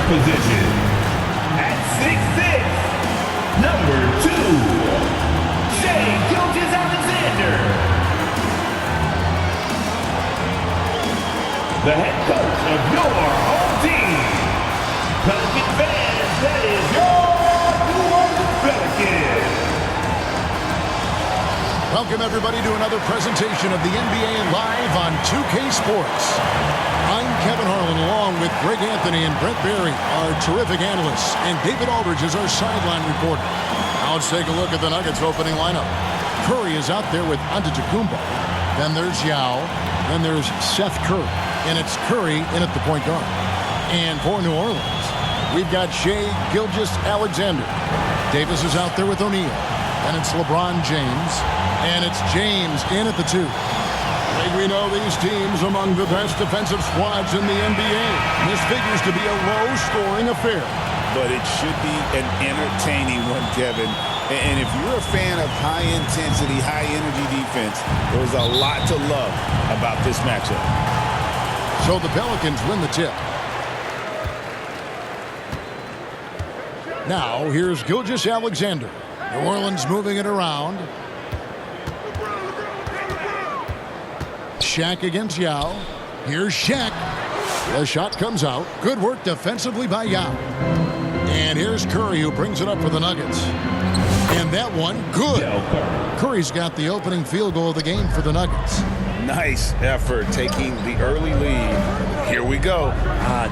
position. At 6'6", number 2, Shea Gilgeous-Alexander. The head coach of your home team. Pelican fans, that is your New Orleans Pelicans. Welcome everybody to another presentation of the NBA Live on 2K Sports. I'm Kevin Harlan along with Greg Anthony and Brent Barry, our terrific analysts, and David Aldridge is our sideline reporter. Now let's take a look at the Nuggets opening lineup. Curry is out there with Antetokounmpo. Then there's Yao. Then there's Seth Curry. And it's Curry in at the point guard. And for New Orleans, we've got Shea Gilgeous-Alexander. Davis is out there with O'Neal. And it's LeBron James. And it's James in at the 2. We know these teams among the best defensive squads in the NBA. This figures to be a low-scoring affair. But it should be an entertaining one, Kevin. And if you're a fan of high-intensity, high-energy defense, there's a lot to love about this matchup. So the Pelicans win the tip. Now, here's Gilgeous-Alexander. New Orleans moving it around. Shaq against Yao. Here's Shaq. The shot comes out. Good work defensively by Yao. And here's Curry who brings it up for the Nuggets. And that one, good. Curry's got the opening field goal of the game for the Nuggets. Nice effort taking the early lead. Here we go.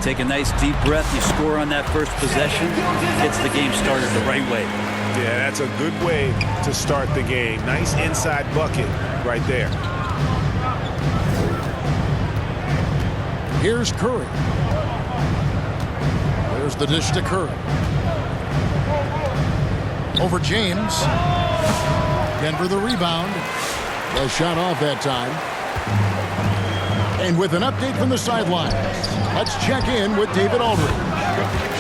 Take a nice deep breath. You score on that first possession. Gets the game started the right way. Yeah, that's a good way to start the game. Nice inside bucket right there. Here's Curry. There's the dish to Curry. Over James. Denver the rebound. The shot off that time. And with an update from the sidelines, let's check in with David Aldridge.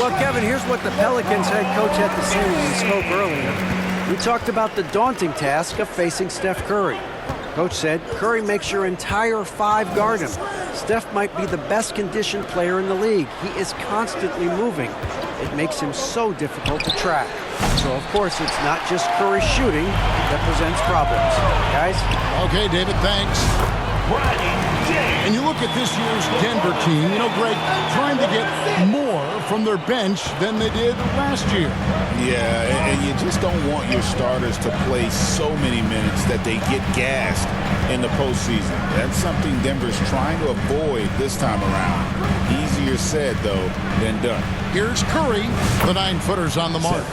Well, Kevin, here's what the Pelicans head coach had to say when we spoke earlier. We talked about the daunting task of facing Steph Curry. Coach said, Curry makes your entire 5 guard him. Steph might be the best conditioned player in the league. He is constantly moving. It makes him so difficult to track. So, of course, it's not just Curry shooting that presents problems. Guys? Okay, David, thanks. And you look at this year's Denver team, you know, Greg, trying to get more from their bench than they did last year. Yeah, and you just don't want your starters to play so many minutes that they get gassed in the postseason. That's something Denver's trying to avoid this time around. Easier said, though, than done. Here's Curry. The 9-footer's on the mark.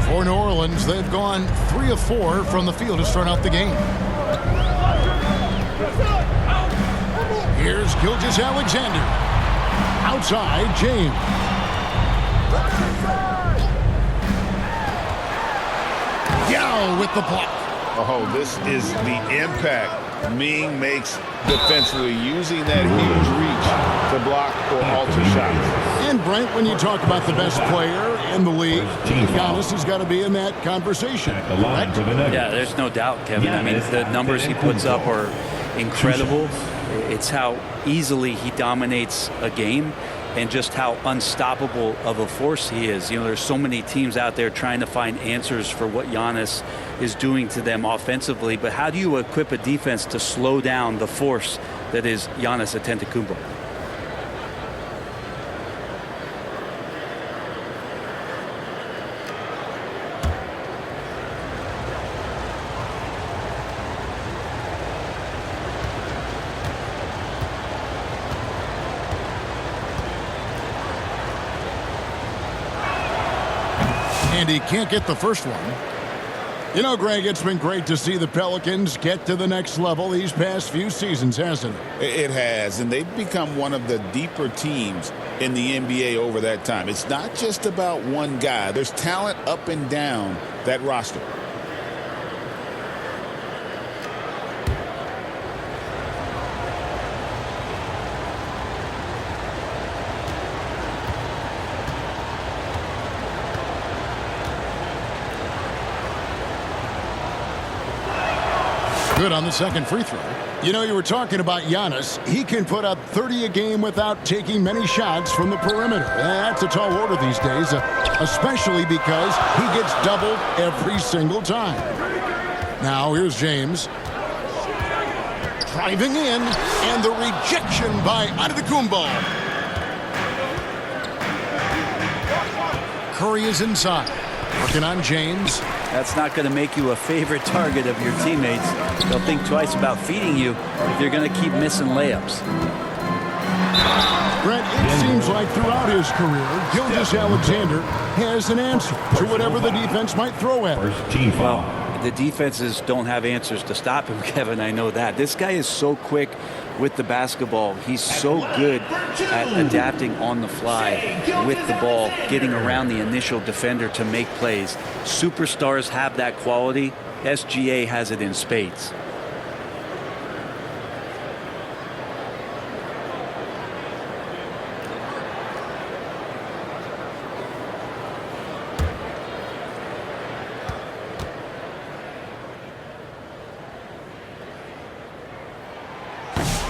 For New Orleans, they've gone 3 of 4 from the field to start out the game. Here's Gilgeous-Alexander. Outside, James. Yao with the block. Oh, this is the impact Ming makes defensively, using that huge reach to block or alter shots. And Brent, when you talk about the best player in the league, Giannis has got to be in that conversation. Correct? Yeah, there's no doubt, Kevin. I mean, the numbers he puts up are incredible. It's how easily he dominates a game and just how unstoppable of a force he is. You know, there's so many teams out there trying to find answers for what Giannis is doing to them offensively, but how do you equip a defense to slow down the force that is Giannis Antetokounmpo? And he can't get the first one. You know, Greg, it's been great to see the Pelicans get to the next level these past few seasons, hasn't it? It has, and they've become one of the deeper teams in the NBA over that time. It's not just about one guy. There's talent up and down that roster. Good on the second free throw. You know, you were talking about Giannis. He can put up 30 a game without taking many shots from the perimeter. That's a tall order these days, especially because he gets doubled every single time. Now here's James. Driving in, and the rejection by Antetokounmpo. Curry is inside. Working on James. That's not going to make you a favorite target of your teammates. They'll think twice about feeding you if you're going to keep missing layups. Brent, it seems like throughout his career, Gilgeous-Alexander has an answer to whatever the defense might throw at him. Well, the defenses don't have answers to stop him, Kevin. I know that. This guy is so quick with the basketball. He's so good at adapting on the fly with the ball, getting around the initial defender to make plays. Superstars have that quality. SGA has it in spades.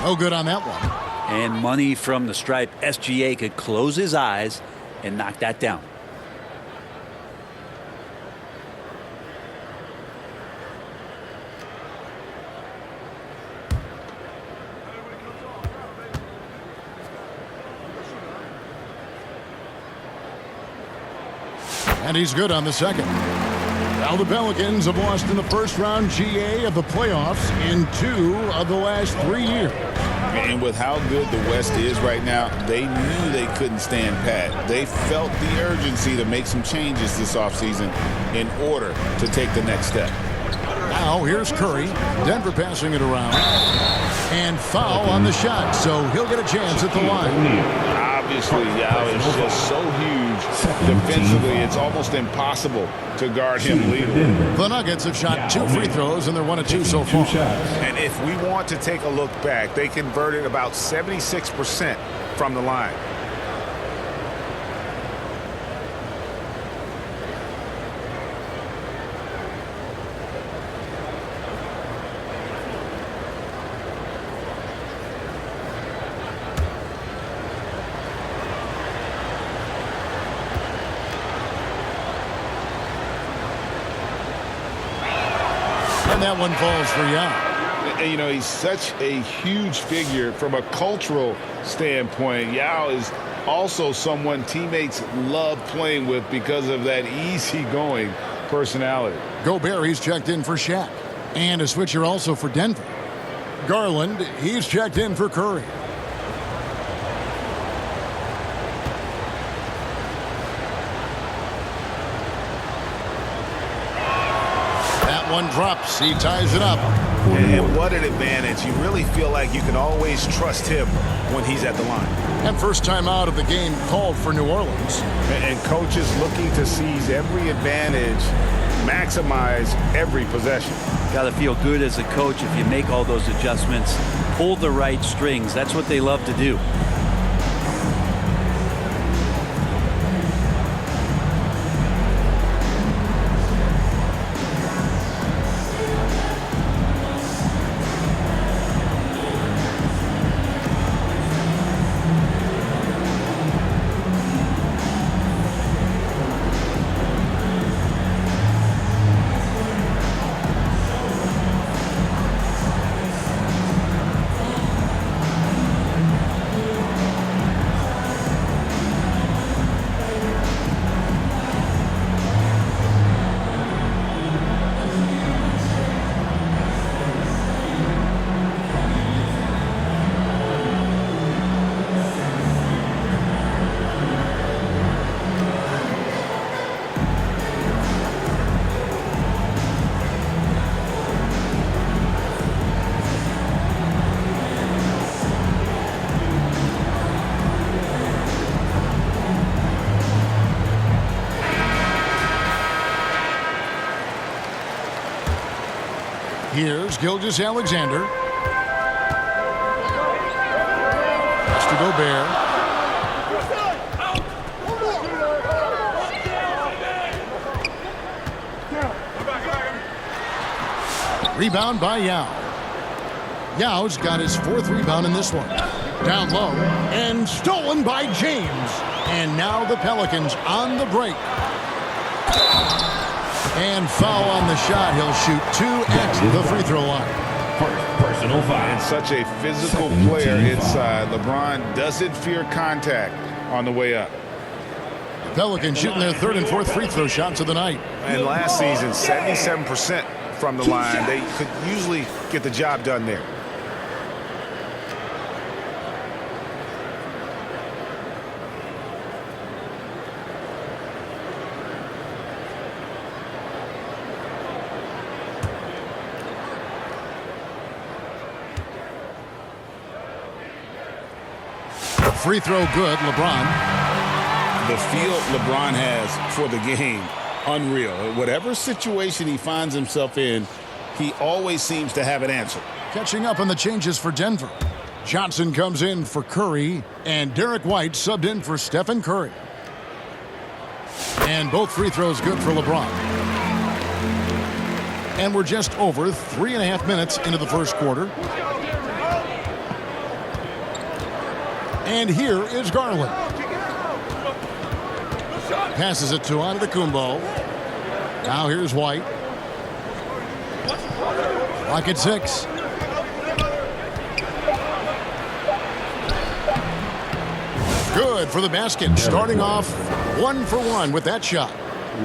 No good on that one. And money from the stripe. SGA could close his eyes and knock that down. And he's good on the second. Now the Pelicans have lost in the first round GA of the playoffs in 2 of the last 3 years. And with how good the West is right now, they knew they couldn't stand pat. They felt the urgency to make some changes this offseason in order to take the next step. Now here's Curry. Denver passing it around. And foul on the shot, so he'll get a chance at the line. Obviously, Yao is just so huge defensively, it's almost impossible to guard him legally. The Nuggets have shot 2 free throws, and they're 1 of 2 so far. And if we want to take a look back, they converted about 76% from the line. And that one falls for Yao. And, you know, he's such a huge figure from a cultural standpoint. Yao is also someone teammates love playing with because of that easygoing personality. Gobert, he's checked in for Shaq. And a switcher also for Denver. Garland, he's checked in for Curry. One drops. He ties it up. And what an advantage. You really feel like you can always trust him when he's at the line. And first time out of the game called for New Orleans. And coaches looking to seize every advantage, maximize every possession. Got to feel good as a coach if you make all those adjustments, pull the right strings. That's what they love to do. Here's Gilgeous-Alexander. Pass to Gobert. Rebound by Yao. Yao's got his 4th rebound in this one. Down low and stolen by James. And now the Pelicans on the break. And foul on the shot. He'll shoot 2 at the free throw line. Personal foul. And such a physical player inside. LeBron doesn't fear contact on the way up. Pelicans shooting their 3rd and 4th free throw shots of the night. And last season, 77% from the line. They could usually get the job done there. Free throw good, LeBron. The feel LeBron has for the game, unreal. Whatever situation he finds himself in, he always seems to have an answer. Catching up on the changes for Denver. Johnson comes in for Curry, and Derek White subbed in for Stephen Curry. And both free throws good for LeBron. And we're just over 3.5 minutes into the first quarter. And here is Garland. Passes it to Antetokounmpo. Now here's White. Clock at 6. Good for the basket. Starting off 1 for 1 with that shot.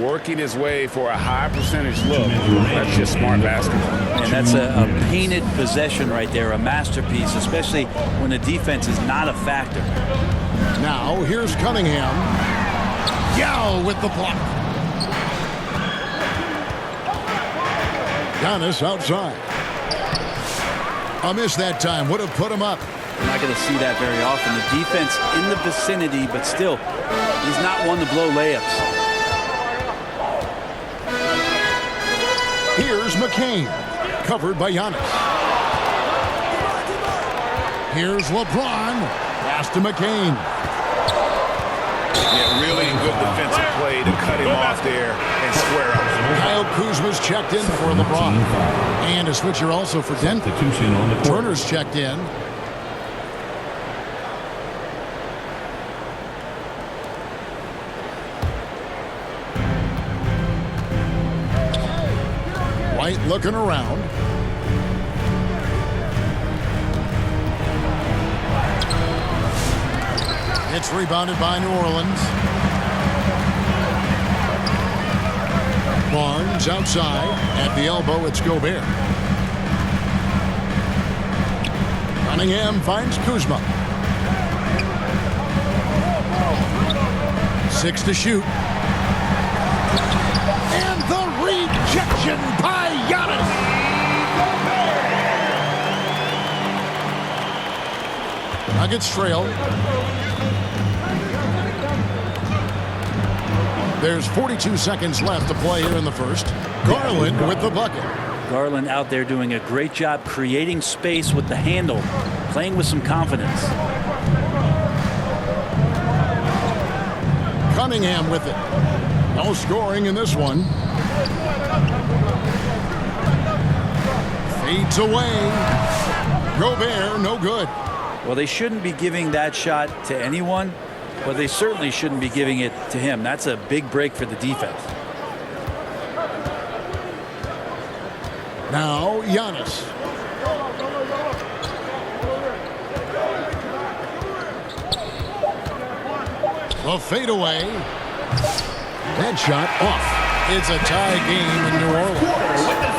Working his way for a high percentage look. That's just smart basketball. And that's a painted possession right there, a masterpiece, especially when the defense is not a factor. Now here's Cunningham. Yao with the block. Giannis outside. A miss that time. Would have put him up. We're not going to see that very often. The defense in the vicinity, but still, he's not one to blow layups. Here's McCain, covered by Giannis. Here's LeBron, pass to McCain. Yeah, really good defensive play to cut him off there and square up. Kyle Kuzma's checked in for LeBron. And a switcher also for Denver. Turner's checked in. White looking around. It's rebounded by New Orleans. Barnes outside. At the elbow, it's Gobert. Cunningham finds Kuzma. 6 to shoot. And the rejection by Giannis. Nuggets trail. There's 42 seconds left to play here in the first. Garland with the bucket. Garland out there doing a great job creating space with the handle, playing with some confidence. Cunningham with it. No scoring in this one. Fades away. Gobert, no good. Well, they shouldn't be giving that shot to anyone, but they certainly shouldn't be giving it to him. That's a big break for the defense. Now, Giannis. The fadeaway. That shot off. It's a tie game in New Orleans.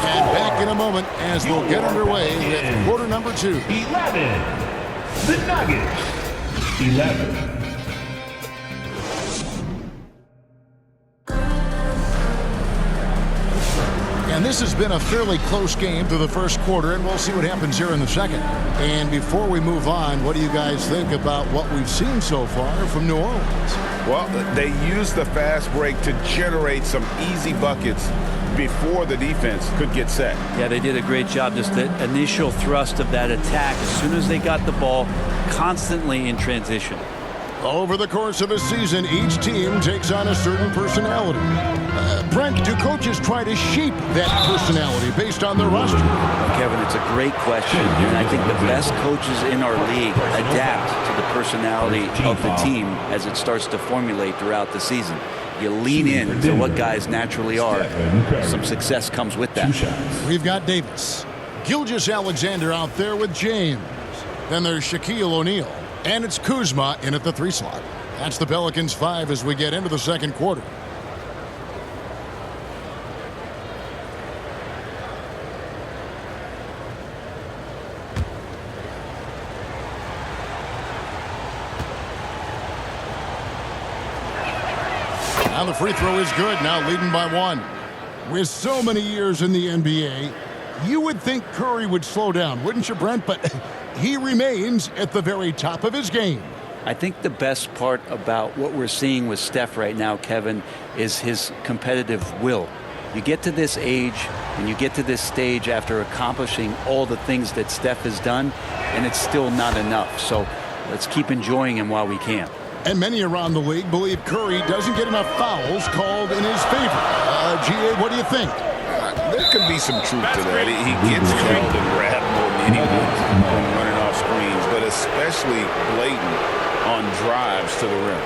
And back in a moment as we'll get underway with quarter number 2. 11. The Nuggets. 11. And this has been a fairly close game through the first quarter, and we'll see what happens here in the second. And before we move on, what do you guys think about what we've seen so far from New Orleans? Well, they used the fast break to generate some easy buckets before the defense could get set. Yeah, they did a great job. Just the initial thrust of that attack, as soon as they got the ball, constantly in transition. Over the course of a season, each team takes on a certain personality. Brent, do coaches try to shape that personality based on their roster? Kevin, it's a great question, and I think the best coaches in our league adapt to the personality of the team as it starts to formulate throughout the season. You lean in to what guys naturally are. Some success comes with that. We've got Davis. Gilgeous-Alexander out there with James. Then there's Shaquille O'Neal. And it's Kuzma in at the 3 slot. That's the Pelicans 5 as we get into the second quarter. Now the free throw is good, now leading by 1. With so many years in the NBA, you would think Curry would slow down, wouldn't you, Brent? But he remains at the very top of his game. I think the best part about what we're seeing with Steph right now, Kevin, is his competitive will. You get to this age and you get to this stage after accomplishing all the things that Steph has done, and it's still not enough. So let's keep enjoying him while we can. And many around the league believe Curry doesn't get enough fouls called in his favor. GA, what do you think? There could be some truth to that. He gets called and grabbed more than anyone when running off screens, but especially blatant on drives to the rim.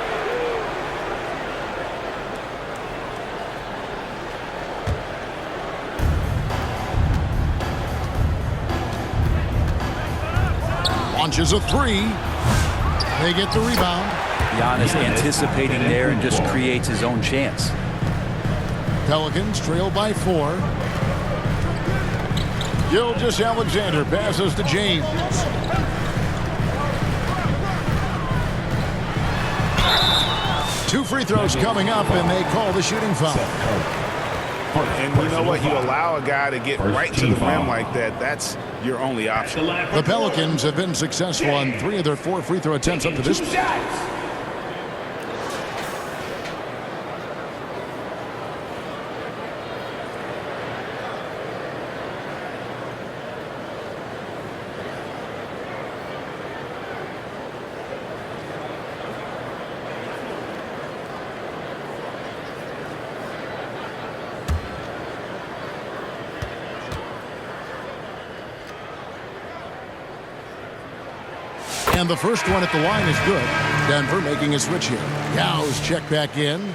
Launches a 3. They get the rebound. Giannis anticipating there and just creates his own chance. Pelicans trail by 4. Gilgeous-Alexander passes to James. Two free throws coming up, and they call the shooting foul. And you know what? You allow a guy to get right to the rim like that, that's your only option. The Pelicans have been successful on 3 of their 4 free throw attempts up to this point. And the first one at the line is good. Denver making a switch here. Yow's check back in.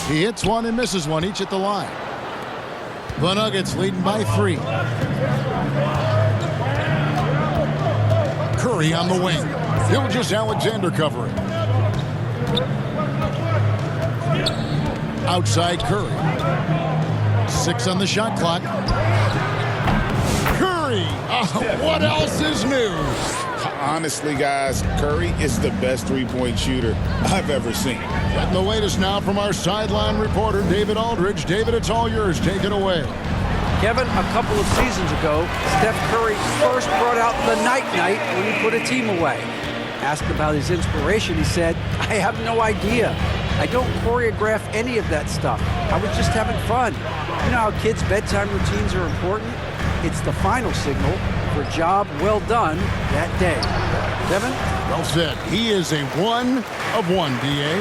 He hits one and misses one, each at the line. The Nuggets leading by 3. Curry on the wing. Gilgeous-Alexander covering. Outside Curry. 6 on the shot clock. Curry! What else is new? Honestly, guys, Curry is the best three-point shooter I've ever seen. Getting the latest now from our sideline reporter, David Aldridge. David, it's all yours. Take it away. Kevin, a couple of seasons ago, Steph Curry first brought out the night-night when he put a team away. Asked about his inspiration, he said, "I have no idea. I don't choreograph any of that stuff. I was just having fun." You know how kids' bedtime routines are important? It's the final signal for a job well done that day. Kevin? Well said. He is a 1 of 1, D.A.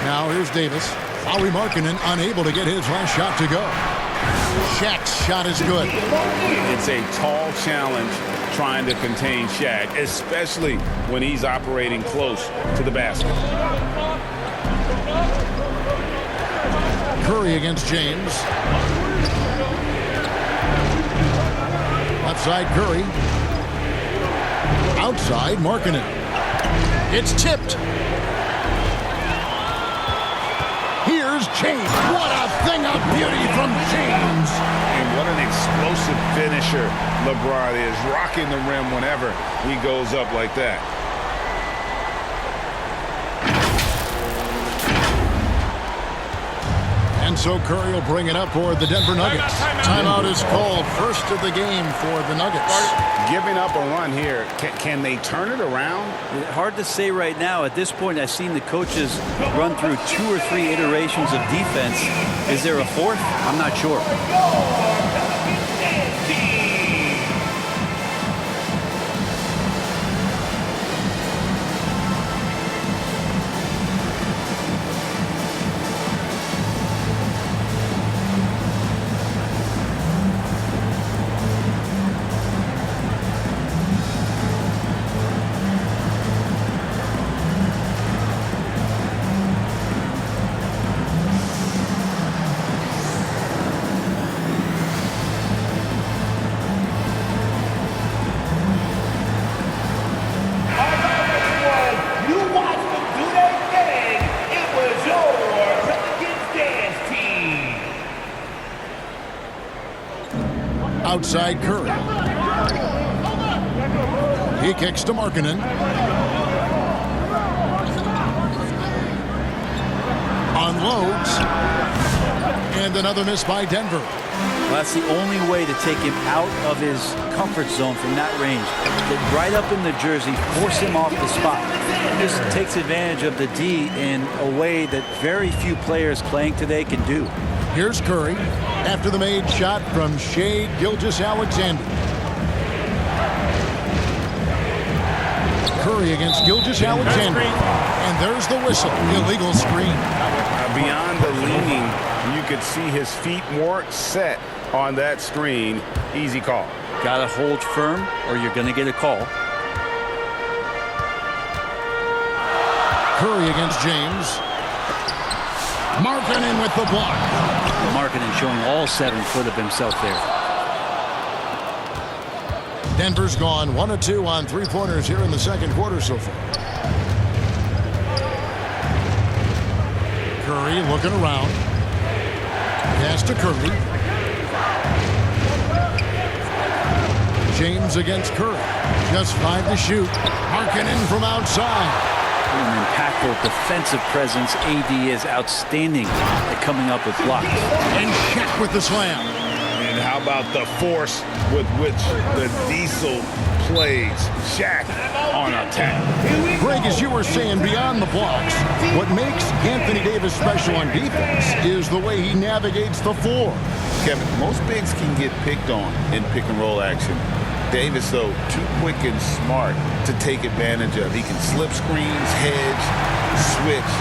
Now here's Davis. Lauri Markkanen unable to get his last shot to go. Shaq's shot is good. It's a tall challenge trying to contain Shaq, especially when he's operating close to the basket. Curry against James. Left side Curry. Outside Markkanen. It's tipped. Here's James. What a thing of beauty from James. And what an explosive finisher LeBron is, rocking the rim whenever he goes up like that. And And so Curry will bring it up for the Denver Nuggets. Timeout is called. First of the game for the Nuggets. Giving up a run here. Can they turn it around? Hard to say right now. At this point, I've seen the coaches run through 2 or 3 iterations of defense. Is there a fourth? I'm not sure. Outside Curry. He kicks to Markkanen. Unloads. And another miss by Denver. Well, that's the only way to take him out of his comfort zone from that range. Get right up in the jersey, force him off the spot. This takes advantage of the D in a way that very few players playing today can do. Here's Curry after the made shot from Shai Gilgeous-Alexander. Curry against Gilgeous-Alexander. And there's the whistle. Illegal screen. Beyond the leaning, you could see his feet weren't set on that screen. Easy call. Got to hold firm or you're going to get a call. Curry against James. Markkanen with the block. Markkanen showing all 7 foot of himself there. Denver's gone 1 of 2 on 3-pointers here in the second quarter so far. Curry looking around. Pass to Curry. James against Curry. Just 5 to shoot. Markkanen from outside. An impactful defensive presence. AD is outstanding at coming up with blocks. And Shaq with the slam. And how about the force with which the Diesel plays? Shaq on attack. Greg, as you were saying, beyond the blocks, what makes Anthony Davis special on defense is the way he navigates the floor. Kevin, most bigs can get picked on in pick and roll action. Davis, though, too quick and smart to take advantage of. He can slip screens, hedge, switch,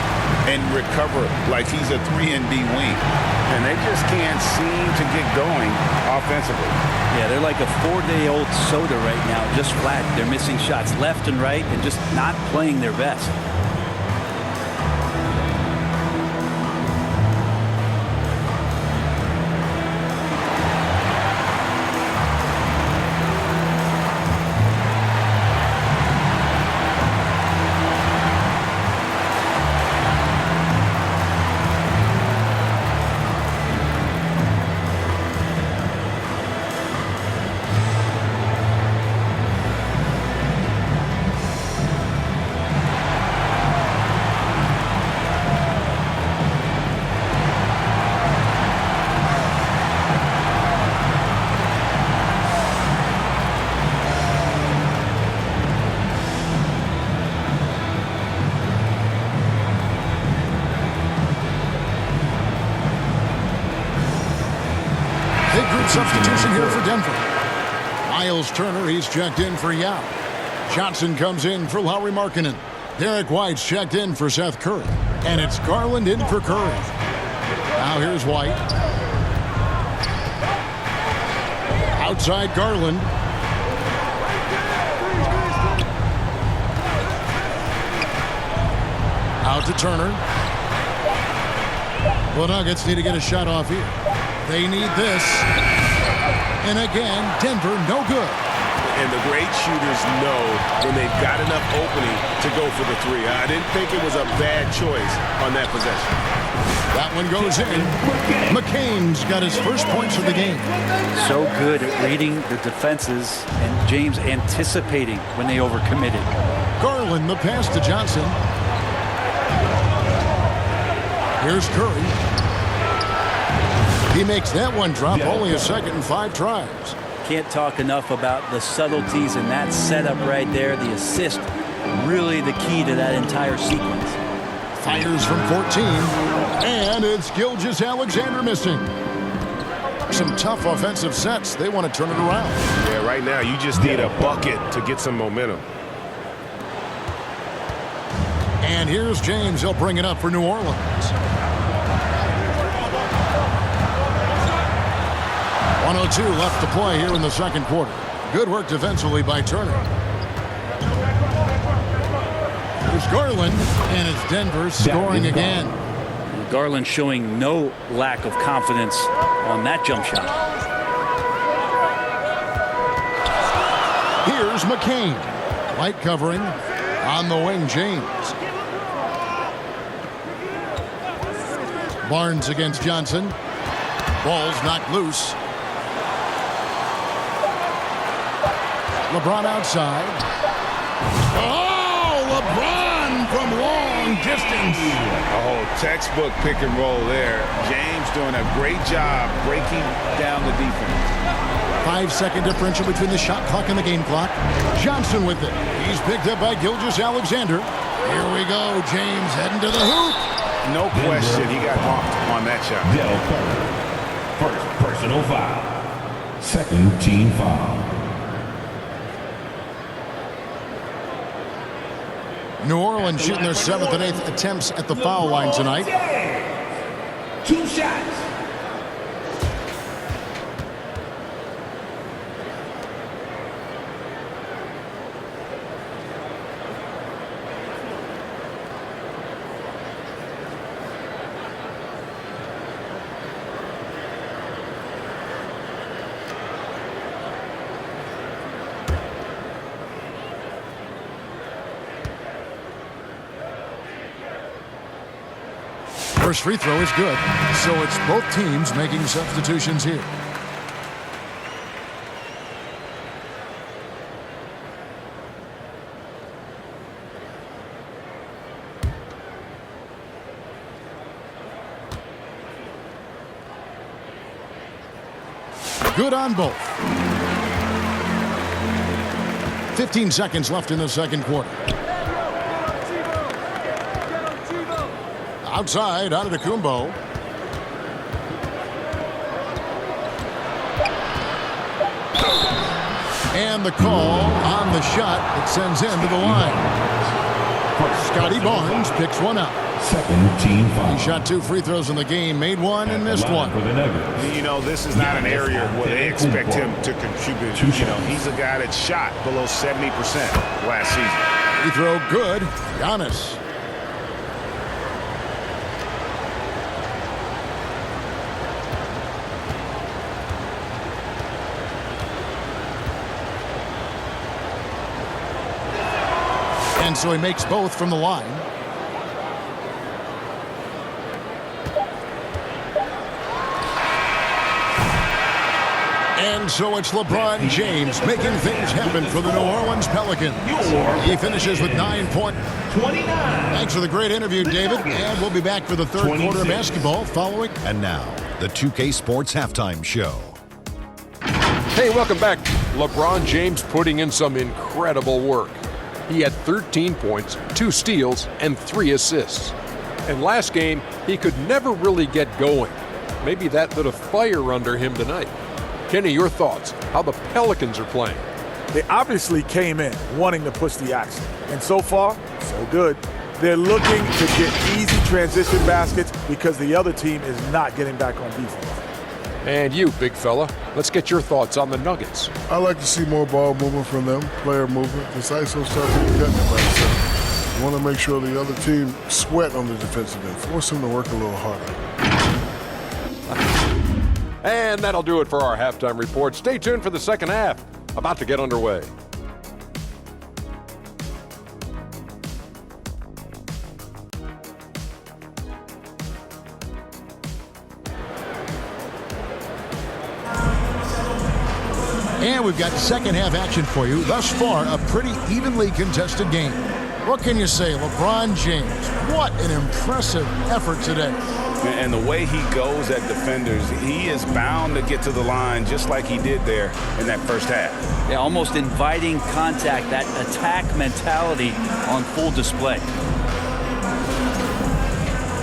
and recover like he's a 3-and-D wing. And they just can't seem to get going offensively. Yeah, they're like a 4-day-old soda right now, just flat. They're missing shots left and right and just not playing their best. Substitution here for Denver. Miles Turner, he's checked in for Yao. Johnson comes in for Lauri Markkanen. Derek White's checked in for Seth Curry. And it's Garland in for Curry. Now here's White. Outside Garland. Out to Turner. The Nuggets need to get a shot off here. They need this. And again, Denver no good. And the great shooters know when they've got enough opening to go for the 3. I didn't think it was a bad choice on that possession. That one goes in. McCain's got his first points of the game. So good at reading the defenses and James anticipating when they overcommitted. Garland, the pass to Johnson. Here's Curry. He makes that one drop, only a second and 5 tries. Can't talk enough about the subtleties in that setup right there. The assist, really the key to that entire sequence. Fires from 14, and it's Gilgeous-Alexander missing. Some tough offensive sets. They want to turn it around. Yeah, right now you just need a bucket to get some momentum. And here's James. He'll bring it up for New Orleans. 1:02 left to play here in the second quarter. Good work defensively by Turner. There's Garland, and it's Denver scoring again. Garland showing no lack of confidence on that jump shot. Here's McCain. Light covering on the wing, James. Barnes against Johnson. Ball's knocked loose. LeBron outside. Oh, LeBron from long distance. Oh, textbook pick and roll there. James doing a great job breaking down the defense. 5-second differential between the shot clock and the game clock. Johnson with it. He's picked up by Gilgeous-Alexander. Here we go. James heading to the hoop. No question, he got bumped on that shot. Del First personal foul. Second team foul. New Orleans shooting their 7th and 8th attempts at the foul line tonight. 2 shots. First free throw is good, so it's both teams making substitutions here. Good on both. 15 seconds left in the second quarter. Outside, out of Antetokounmpo. And the call on the shot that sends him to the line. Scotty Barnes picks one up. Second team foul. He shot 2 free throws in the game, made one and missed one. For the Nuggets. You know, this is not an area where they expect him to contribute. You know, he's a guy that shot below 70% last season. Free throw good. Giannis. And so he makes both from the line. And so it's LeBron James making things happen for the New Orleans Pelicans. He finishes with 9 points. 29. Thanks for the great interview, David. And we'll be back for the third quarter of basketball following. And now, the 2K Sports Halftime Show. Hey, welcome back. LeBron James putting in some incredible work. He had 13 points, 2 steals, and 3 assists. And last game, he could never really get going. Maybe that lit a fire under him tonight. Kenny, your thoughts? How the Pelicans are playing? They obviously came in wanting to push the action. And so far, so good. They're looking to get easy transition baskets because the other team is not getting back on defense. And you, big fella, let's get your thoughts on the Nuggets. I like to see more ball movement from them, player movement. This ISO stuff is cutting it by itself. You want to make sure the other team sweat on the defensive end, force them to work a little harder. And that'll do it for our halftime report. Stay tuned for the second half, about to get underway. And we've got second half action for you. Thus far, a pretty evenly contested game. What can you say, LeBron James? What an impressive effort today. And the way he goes at defenders, he is bound to get to the line just like he did there in that first half. Yeah, almost inviting contact, that attack mentality on full display.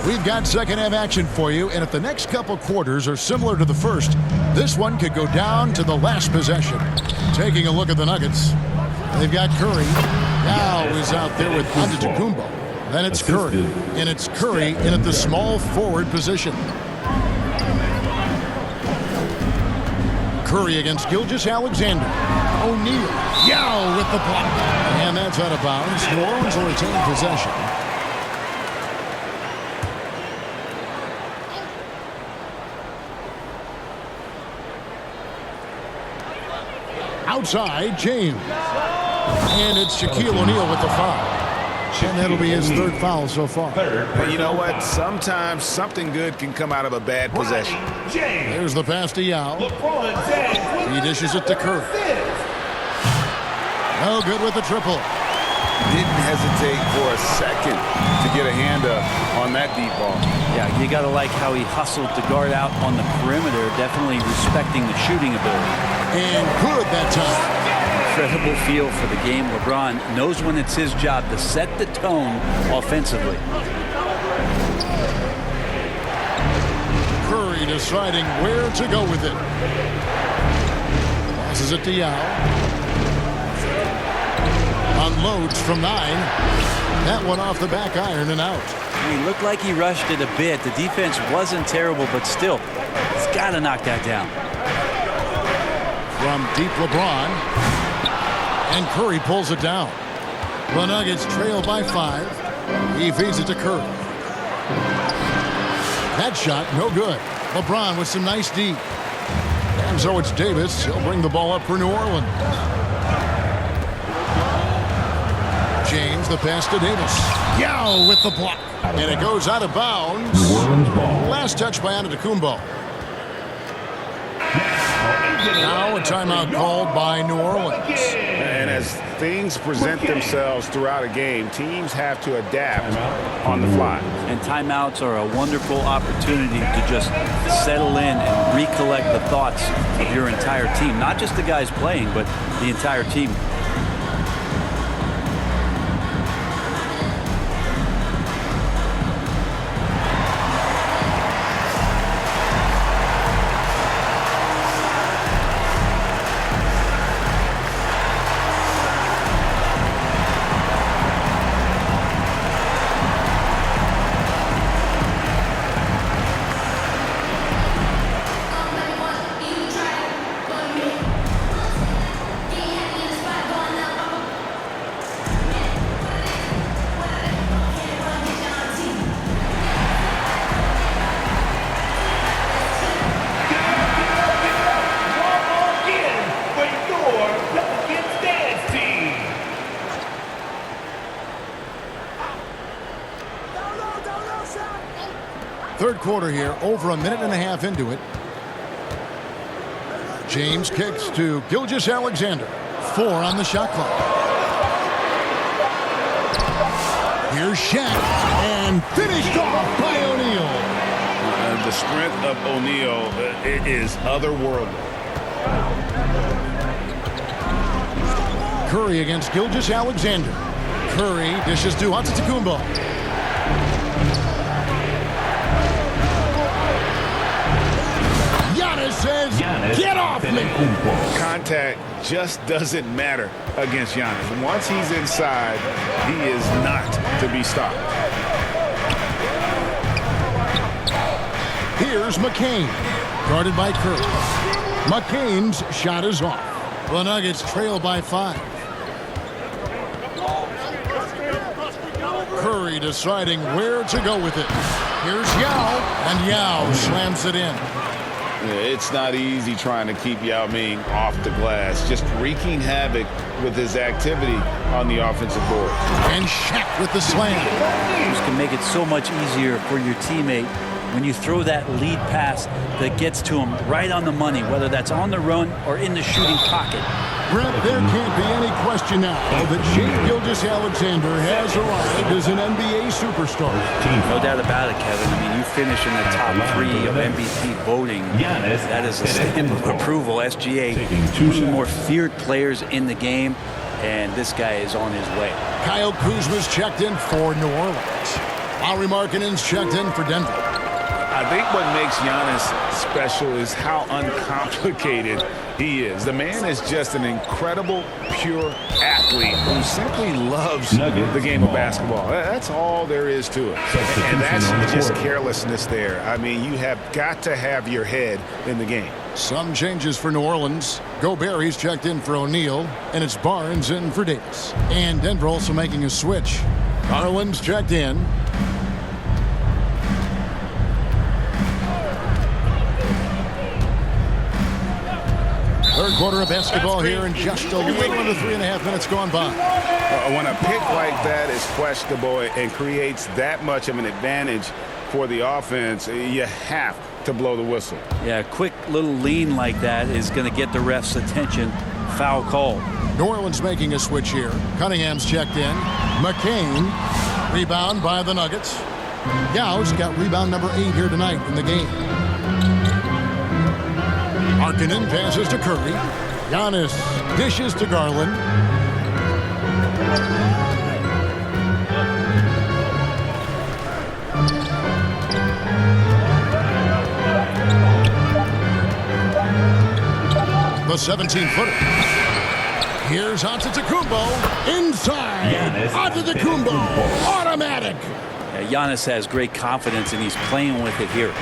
We've got second half action for you, and if the next couple quarters are similar to the first, this one could go down to the last possession. Taking a look at the Nuggets, they've got Curry. Now is out there with Antetokounmpo. Then it's Curry, and it's Curry in at the small forward position. Curry against Gilgeous-Alexander. O'Neal, Yao with the block. And that's out of bounds. New Orleans will retain possession. Outside, James. And it's Shaquille O'Neal with the foul. And that'll be his third foul so far. But you know what? Sometimes something good can come out of a bad possession. There's the pass to Yao. He dishes it to Curry. No good with the triple. Didn't hesitate for a second to get a hand up on that deep ball. Yeah, you got to like how he hustled to guard out on the perimeter, definitely respecting the shooting ability. And good that time. Incredible feel for the game. LeBron knows when it's his job to set the tone offensively. Curry deciding where to go with it. Passes it to Yao. Unloads from 9. That one off the back iron and out. He looked like he rushed it a bit. The defense wasn't terrible, but still, he's got to knock that down. From deep, LeBron. And Curry pulls it down. The Nuggets trail by 5. He feeds it to Curry. That shot, no good. LeBron with some nice D. And so it's Davis. He'll bring the ball up for New Orleans. James, the pass to Davis. Yao with the block. And it goes out of bounds. New Orleans ball. Last touch by Antetokounmpo. Now a timeout called by New Orleans. And as things present themselves throughout a game, teams have to adapt on the fly. And timeouts are a wonderful opportunity to just settle in and recollect the thoughts of your entire team. Not just the guys playing, but the entire team. Third quarter here, over a minute and a half into it. James kicks to Gilgeous-Alexander. 4 on the shot clock. Here's Shaq, and finished off by O'Neal. The strength of O'Neal is otherworldly. Curry against Gilgeous-Alexander. Curry dishes to Antetokounmpo. Giannis says, get off me. Contact just doesn't matter against Giannis. Once he's inside, he is not to be stopped. Here's McCain, guarded by Curry. McCain's shot is off. The Nuggets trail by 5. Curry deciding where to go with it. Here's Yao, and Yao slams it in. It's not easy trying to keep Yao Ming off the glass, just wreaking havoc with his activity on the offensive board. And Shaq with the slam. This can make it so much easier for your teammate when you throw that lead pass that gets to him right on the money, whether that's on the run or in the shooting pocket. Brett, there can't be any question now that Shea Gilgeous-Alexander has arrived as an NBA superstar. No doubt about it, Kevin. I mean, you finish in the top 3 of MVP voting. That is a stamp of approval. SGA, one of the more feared players in the game, and this guy is on his way. Kyle Kuzma's checked in for New Orleans. Lauri Markkanen's checked in for Denver. I think what makes Giannis special is how uncomplicated he is. The man is just an incredible, pure athlete who simply loves the game of basketball. That's all there is to it. And that's just carelessness there. I mean, you have got to have your head in the game. Some changes for New Orleans. Gobert, he's checked in for O'Neal, and it's Barnes in for Davis. And Denver also making a switch. Garland's checked in. Third quarter of basketball here, and just a little under 3.5 minutes gone by. When a pick like that is questionable and creates that much of an advantage for the offense, you have to blow the whistle. Yeah, a quick little lean like that is going to get the ref's attention. Foul call. New Orleans making a switch here. Cunningham's checked in. McCain, rebound by the Nuggets. Yau's got rebound number 8 here tonight in the game. Markkanen passes to Curry. Giannis dishes to Garland. The 17-footer. Here's Antetokounmpo. Inside. Antetokounmpo. Automatic. Yeah, Giannis has great confidence, and he's playing with it here.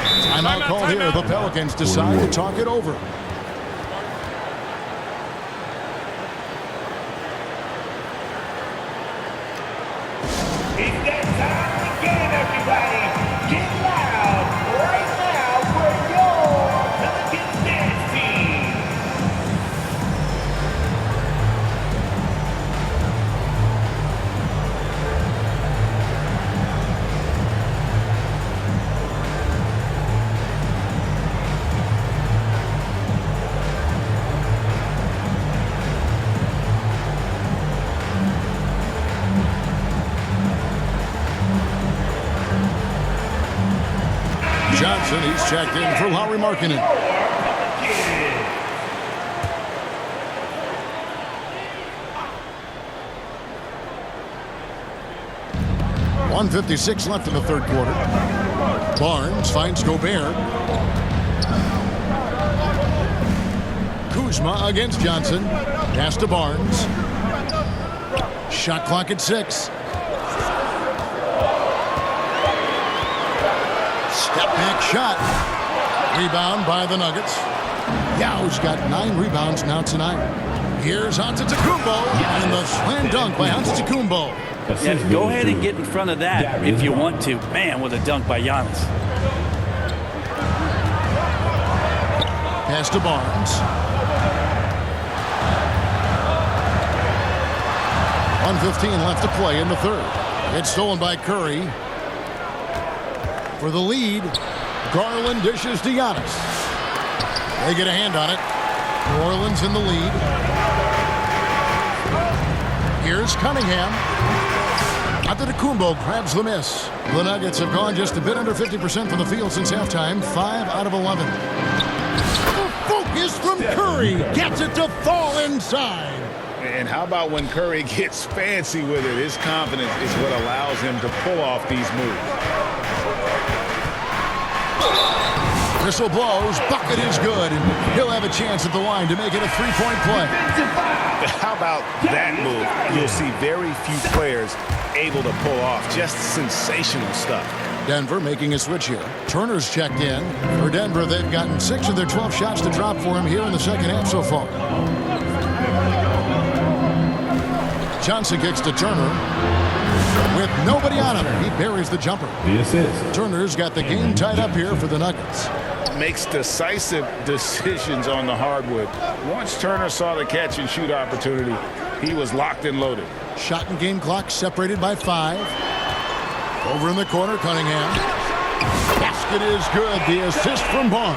Timeout called here. The Pelicans decide to talk it over. It's that time again, everybody. Get loud right now for your Pelicans dance team. Johnson, he's checked in for Lauri Markkanen. 1:56 left in the third quarter. Barnes finds Gobert. Kuzma against Johnson. Pass to Barnes. Shot clock at 6. Step back shot. Rebound by the Nuggets. Yau's got 9 rebounds now tonight. Here's Antetokounmpo, and the slam dunk by Antetokounmpo. Yeah, go ahead and get in front of that if you want to. Man, with a dunk by Giannis. Pass to Barnes. 1:15 left to play in the third. It's stolen by Curry. For the lead, Garland dishes to Giannis. They get a hand on it. New Orleans in the lead. Here's Cunningham. Antetokounmpo grabs the miss. The Nuggets have gone just a bit under 50% from the field since halftime. 5 out of 11. The focus from Curry gets it to fall inside. And how about when Curry gets fancy with it? His confidence is what allows him to pull off these moves. Whistle blows. Bucket is good. He'll have a chance at the line to make it a 3-point play. How about that move? You'll see very few players able to pull off just sensational stuff. Denver making a switch here. Turner's checked in. For Denver, they've gotten 6 of their 12 shots to drop for him here in the second half so far. Johnson kicks to Turner. With nobody on him, he buries the jumper. The assist. Turner's got the game tied up here for the Nuggets. Makes decisive decisions on the hardwood. Once Turner saw the catch and shoot opportunity, he was locked and loaded. Shot and game clock separated by 5. Over in the corner, Cunningham. Basket is good. The assist from Barnes.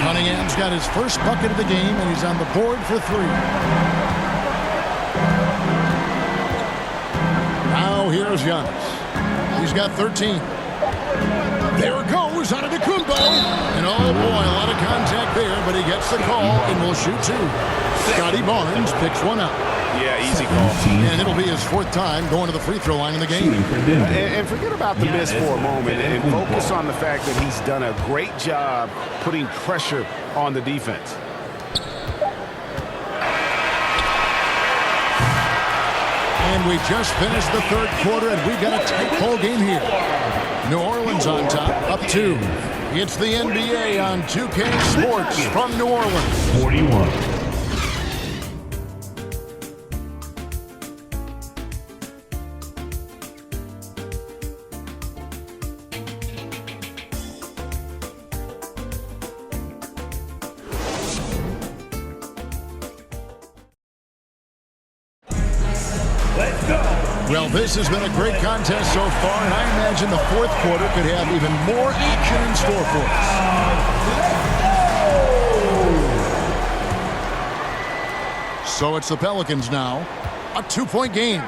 Cunningham's got his first bucket of the game, and he's on the board for 3. Now here's Giannis. He's got 13. There goes Antetokounmpo. And oh boy, a lot of contact there, but he gets the call and will shoot 2. Scotty Barnes picks one up. Yeah, easy call. And it'll be his 4th time going to the free throw line in the game. And forget about the miss for a moment and focus on the fact that he's done a great job putting pressure on the defense. And we just finished the 3rd quarter, and we've got a tight ball game here. New Orleans on top, up 2. It's the NBA on 2K Sports from New Orleans. 41. Let's go. Well, this has been a great contest so far, and I imagine the 4th quarter could have even more action in store for us. So it's the Pelicans now. A 2-point game.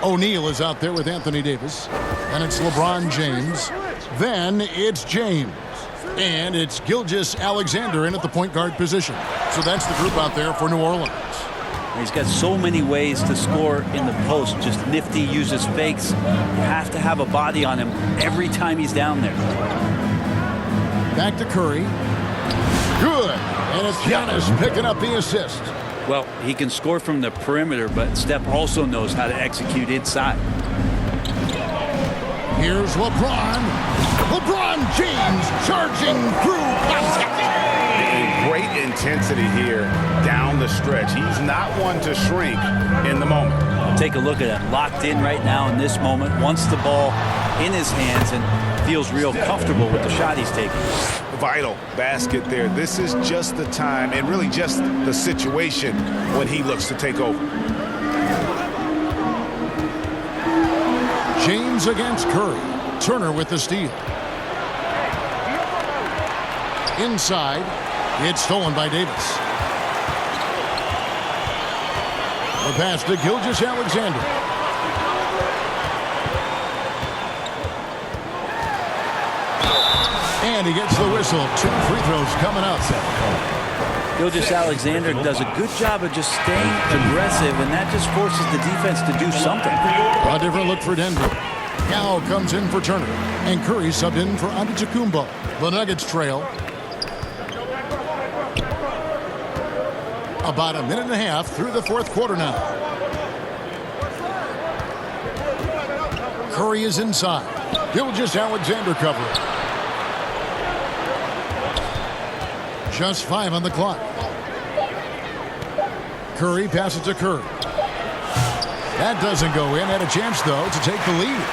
O'Neal is out there with Anthony Davis. And it's LeBron James. Then it's James. And it's Gilgeous-Alexander in at the point guard position. So that's the group out there for New Orleans. He's got so many ways to score in the post. Just nifty, uses fakes. You have to have a body on him every time he's down there. Back to Curry. Good. And it's Giannis picking up the assist. Well, he can score from the perimeter, but Steph also knows how to execute inside. Here's LeBron. LeBron James charging through contact. Great intensity here down the stretch. He's not one to shrink in the moment. Take a look at him. Locked in right now in this moment. Wants the ball in his hands and feels real comfortable with the shot he's taking. Vital basket there. This is just the time and really just the situation when he looks to take over. James against Curry. Turner with the steal. Inside. It's stolen by Davis. The pass to Gilgeous-Alexander. And he gets the whistle. 2 free throws coming up. Gilgeous-Alexander does a good job of just staying aggressive, and that just forces the defense to do something. A different look for Denver. Now comes in for Turner. And Curry subbed in for Antetokounmpo. The Nuggets trail. About a minute and a half through the 4th quarter now. Curry is inside. Gilgeous-Alexander covering. Just 5 on the clock. Curry passes to Curry. That doesn't go in. Had a chance, though, to take the lead.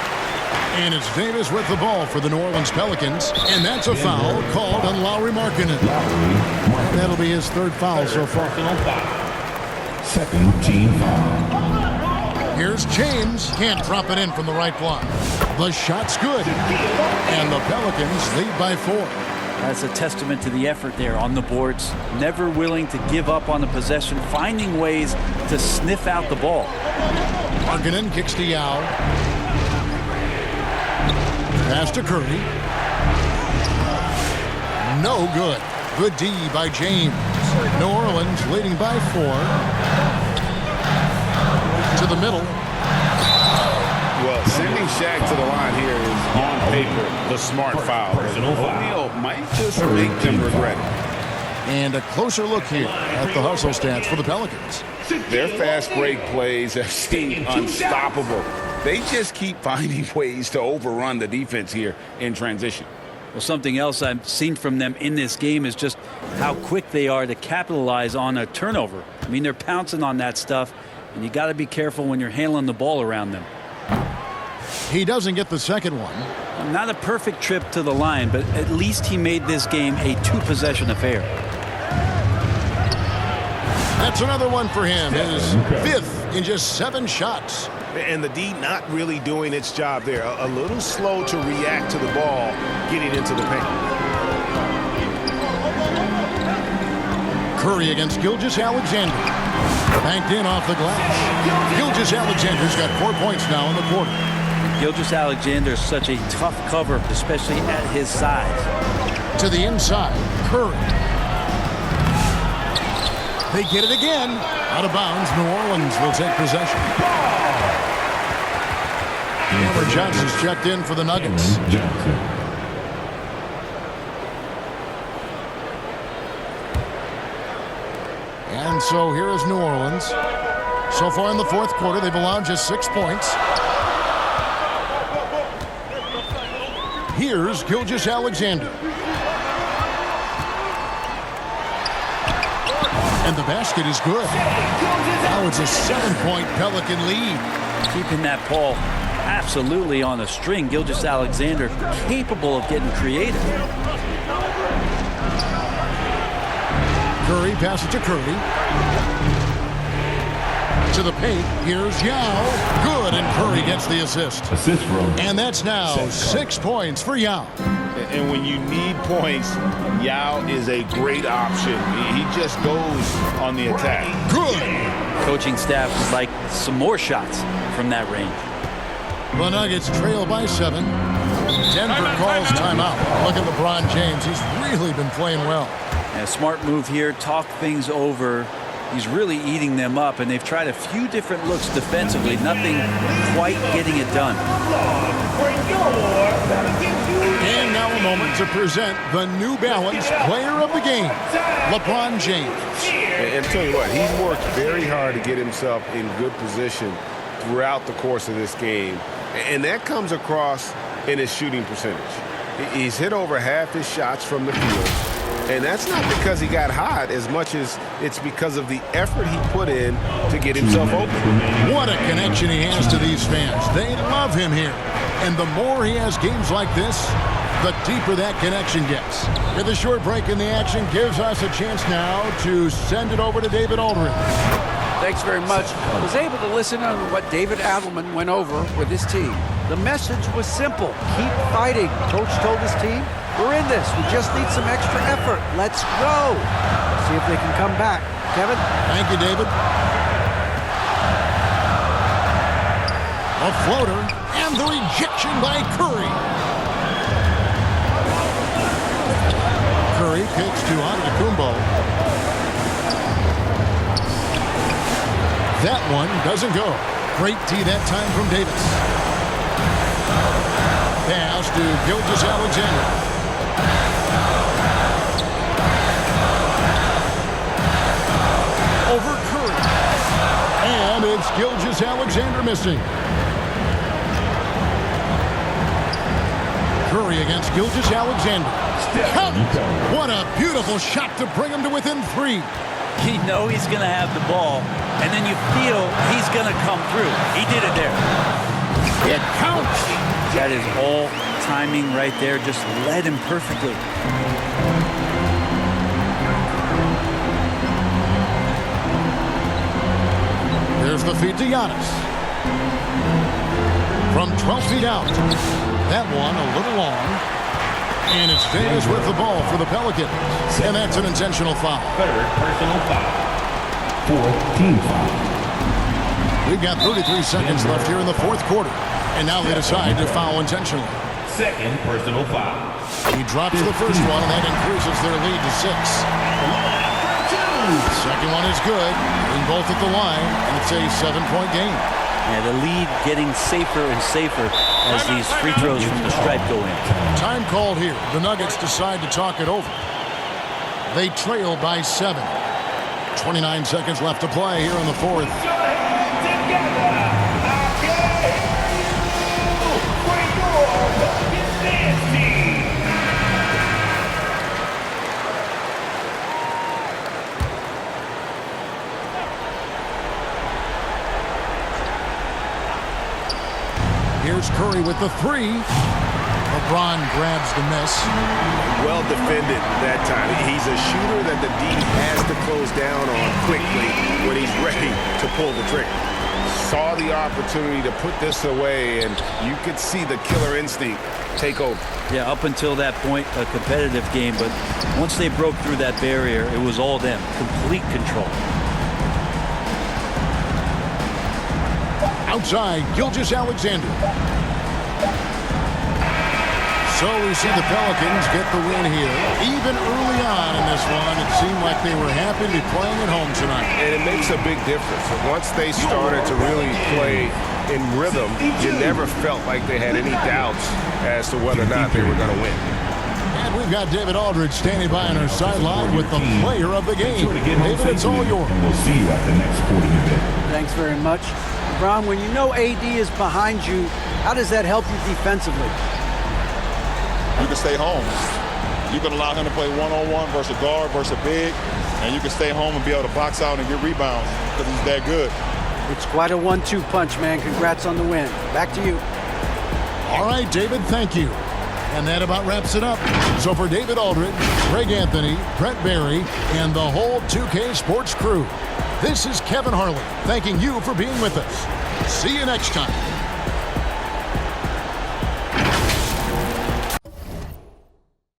And it's Davis with the ball for the New Orleans Pelicans. And that's a foul called on Lauri Markkanen. That'll be his 3rd foul so far. 2nd team foul. Here's James. Can't drop it in from the right block. The shot's good. And the Pelicans lead by 4. That's a testament to the effort there on the boards. Never willing to give up on the possession. Finding ways to sniff out the ball. Markkanen kicks to Yao. Pass to Curry. No good. Good D by James. New Orleans leading by 4. To the middle. Well, sending Shaq to the line here is on paper the smart foul. O'Neal might just make them regret it. And a closer look here at the hustle stats for the Pelicans. Their fast break plays have seemed unstoppable. They just keep finding ways to overrun the defense here in transition. Well, something else I've seen from them in this game is just how quick they are to capitalize on a turnover. I mean, they're pouncing on that stuff, and you got to be careful when you're handling the ball around them. He doesn't get the second one. Not a perfect trip to the line, but at least he made this game a 2-possession affair. That's another one for him. His 5th in just 7 shots. And the D not really doing its job there. A little slow to react to the ball getting into the paint. Curry against Gilgeous-Alexander. Banked in off the glass. Gilgeous-Alexander's got 4 points now in the quarter. Gilgeous-Alexander is such a tough cover, especially at his size. To the inside, Curry. They get it again. Out of bounds, New Orleans will take possession. Cameron Johnson's checked in for the Nuggets. And so here is New Orleans. So far in the fourth quarter, they've allowed just 6 points. Here's Gilgeous-Alexander. And the basket is good. Now it's a 7-point Pelican lead. Keeping that ball absolutely on a string. Gilgeous-Alexander capable of getting creative. Curry passes to Curry. To the paint. Here's Yao. Good, and Curry gets the assist. And that's now 6 points for Yao. And when you need points, Yao is a great option. He just goes on the attack. Good. Coaching staff would like some more shots from that range. The Nuggets trail by 7. Denver calls timeout. Look at LeBron James. He's really been playing well. And a smart move here. Talk things over. He's really eating them up, and they've tried a few different looks defensively. Nothing quite getting it done. And now a moment to present the New Balance Player of the Game, LeBron James. And tell you what, he's worked very hard to get himself in good position throughout the course of this game. And that comes across in his shooting percentage. He's hit over half his shots from the field. And that's not because he got hot as much as it's because of the effort he put in to get himself open. What a connection he has to these fans. They love him here. And the more he has games like this, the deeper that connection gets. With a short break in the action gives us a chance now to send it over to David Aldridge. Thanks very much. I was able to listen on what David Adelman went over with his team. The message was simple. Keep fighting. Coach told his team, we're in this. We just need some extra effort. Let's go. See if they can come back. Kevin? Thank you, David. A floater and the rejection by Curry. Curry kicks to Antetokounmpo. That one doesn't go. Great D that time from Davis. Pass to Gilgeous-Alexander. Over Curry. And it's Gilgeous-Alexander missing. Curry against Gilgeous-Alexander. Count it! What a beautiful shot to bring him to within 3. You know he's going to have the ball, and then you feel he's going to come through. He did it there. It counts. That is all timing right there. Just led him perfectly. There's the feed to Giannis. From 12 feet out. That one a little long. And it's Davis with the ball for the Pelicans. And that's an intentional foul. Third personal foul. Fourth team foul. We've got 33 seconds left here in the fourth quarter. And now they decide to foul intentionally. Second personal foul. He drops the first one, and that increases their lead to 6. Second one is good. In both at the line, and it's a 7-point game. Yeah, the lead getting safer and safer as these free throws from the stripe go in. Time called here. The Nuggets decide to talk it over. They trail by 7. 29 seconds left to play here in the fourth. Here's Curry with the 3. LeBron grabs the miss. Well defended that time. He's a shooter that the D has to close down on quickly when he's ready to pull the trigger. saw the opportunity to put this away, and you could see the killer instinct take over. Yeah, up until that point, a competitive game, but once they broke through that barrier, it was all them. Complete control. Outside, Gilgeous-Alexander. So we see the Pelicans get the win here. Even early on in this one, it seemed like they were happy to be playing at home tonight. And it makes a big difference. Once they started to really play in rhythm, you never felt like they had any doubts as to whether or not they were going to win. And we've got David Aldridge standing by on our sideline with the player of the game. David, it's all yours. And we'll see you at the next sporting event. Thanks very much. Bron, when you know AD is behind you, how does that help you defensively? You can stay home. You can allow him to play one-on-one versus a guard versus a big, and you can stay home and be able to box out and get rebounds because he's that good. It's quite a 1-2 punch, man. Congrats on the win. Back to you. All right, David, thank you. And that about wraps it up. So for David Aldridge, Greg Anthony, Brent Barry, and the whole 2K Sports crew, this is Kevin Harlan thanking you for being with us. See you next time.